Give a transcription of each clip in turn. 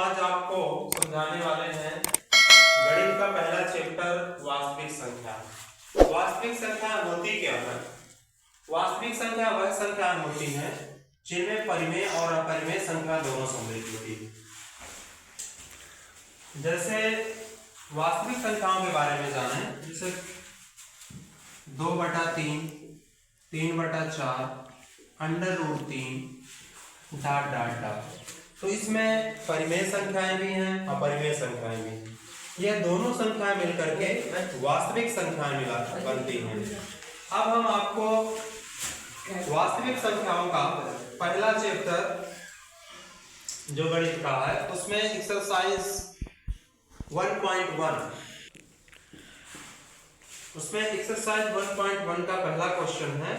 आज आपको समझाने वाले हैं गणित का पहला चैप्टर वास्तविक संख्या। वास्तविक संख्या होती क्या है? वास्तविक संख्या वह संख्या होती है जिनमें परिमेय और अपरिमेय संख्या दोनों सम्मिलित होती है। जैसे वास्तविक संख्याओं के बारे में जाने, जैसे 2/3, 3/4, √3 ... तो इसमें परिमेय संख्याएं भी हैं, अपरिमेय संख्याएं भी हैं। यह दोनों संख्याएं मिलकर के वास्तविक संख्याएं मिला बनती हैं। अब हम आपको वास्तविक संख्याओं का पहला चैप्टर जो गणित का है उसमें एक्सरसाइज 1.1 उसमें एक्सरसाइज 1.1 का पहला क्वेश्चन है,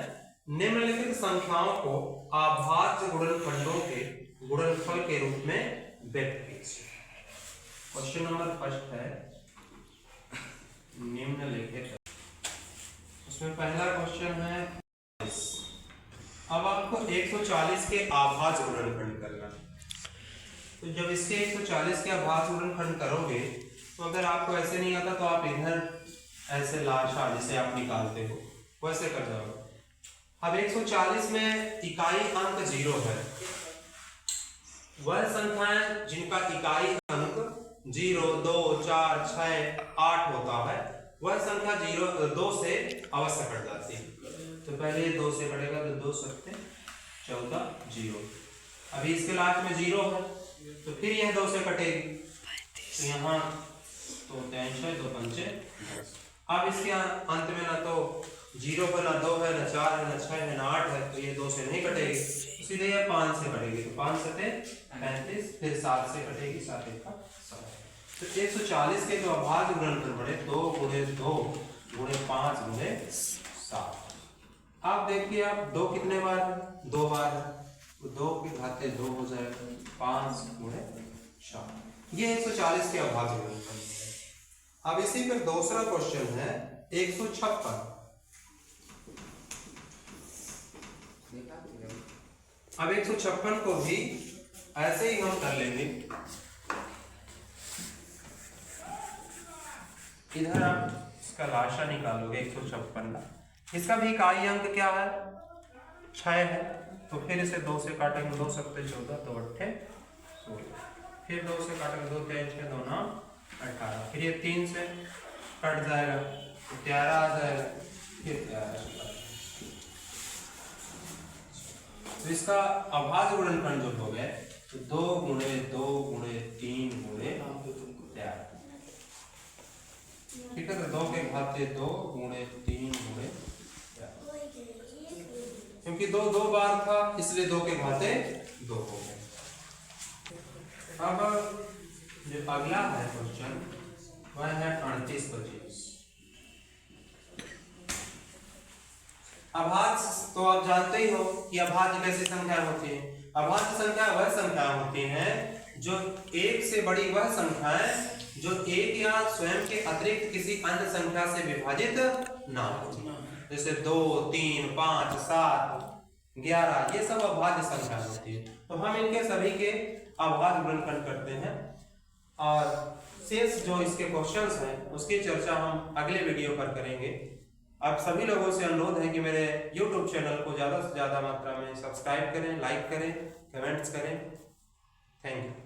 निम्नलिखित संख्याओं को अभाज्य गुणनखंडों के गुणनफल के रूप में व्यक्त कीजिए। क्वेश्चन नंबर फर्स्ट है निम्नलिखित, उसमें पहला क्वेश्चन है, अब आपको 140 के अभाज्य गुणनखंड करना है। तो जब इसके 140 के अभाज्य गुणनखंड करोगे तो अगर आपको ऐसे नहीं आता तो आप इधर ऐसे लाशा जिसे आप निकालते हो वैसे कर जाओगे। अब 140 में इकाई अंक 0 है, वह संख्याएं जिनका इकाई अंक 0, 2, 4, 6, 8 होता है वह संख्या 2 से अवश्य कट जाती है। तो पहले 2 से कटेगा तो 2 सकते 14 0। अभी इसके लास्ट में 0 है तो फिर यह 2 से कटेगी तो यहाँ तो 3 2 5 10। अब इसके अंत में ना तो 0 पर ना 2 है, ना 4 है, ना 6 है, ना 8 है, तो ये 2 से नहीं कटेगी, सीधे ये 5 से कटेगी। तो 5 से 35, फिर 7 से कटेगी, 7 1 का 7। तो 140 के जो अभाज्य गुणनखंड बने 2 × 2 × 5 × 7। आप देखिए आप 2 कितने बार है? 2 बार है, तो 2 की घाते 2 हो जाएगा, 5 × 7। ये 140 के अभाज्य गुणनखंड है। अब इसी पर दूसरा क्वेश्चन है 156। अब 156 को भी ऐसे ही हम कर लेंगे। इधर आप इसका लाशा निकालोगे 156 का, इसका भी इकाई अंक क्या है? 6 है, तो फिर इसे 2 से काटेंगे, 2 सकते 14, 2 8 16, फिर 2 से काटेंगे, 2 3 6 2 9 18, फिर ये 3 से कट जाएगा तो 11 आ जाएगा, फिर 11। तो इसका अभाज्य गुणनखंड जो हो गए तो 2 × 2 × 3 × 11, ठीक है। तो 2 के घाते 2 × 3 × 11, क्योंकि 2 2 बार था इसलिए 2 के घाते 2 हो गए। अब जो अगला है क्वेश्चन वह है 38/25। अभाज्य तो आप जानते ही हो कि अभाज्य कैसी संख्या होती है। अभाज्य संख्या वह संख्या होती है जो 1 से बड़ी वह संख्याएं जो 1 या स्वयं के अतिरिक्त किसी अन्य संख्या से विभाजित ना हो, जैसे 2, 3, 5, 7, 11, ये सब अभाज्य संख्या होती है। तो हम इनके सभी के अभाज्य गुणनखंड करते हैं और शेष जो इसके क्वेश्चंस हैं उसकी चर्चा हम अगले वीडियो पर करेंगे। आप सभी लोगों से अनुरोध है कि मेरे YouTube चैनल को ज़्यादा से ज़्यादा मात्रा में सब्सक्राइब करें, लाइक करें, कमेंट्स करें। Thank you.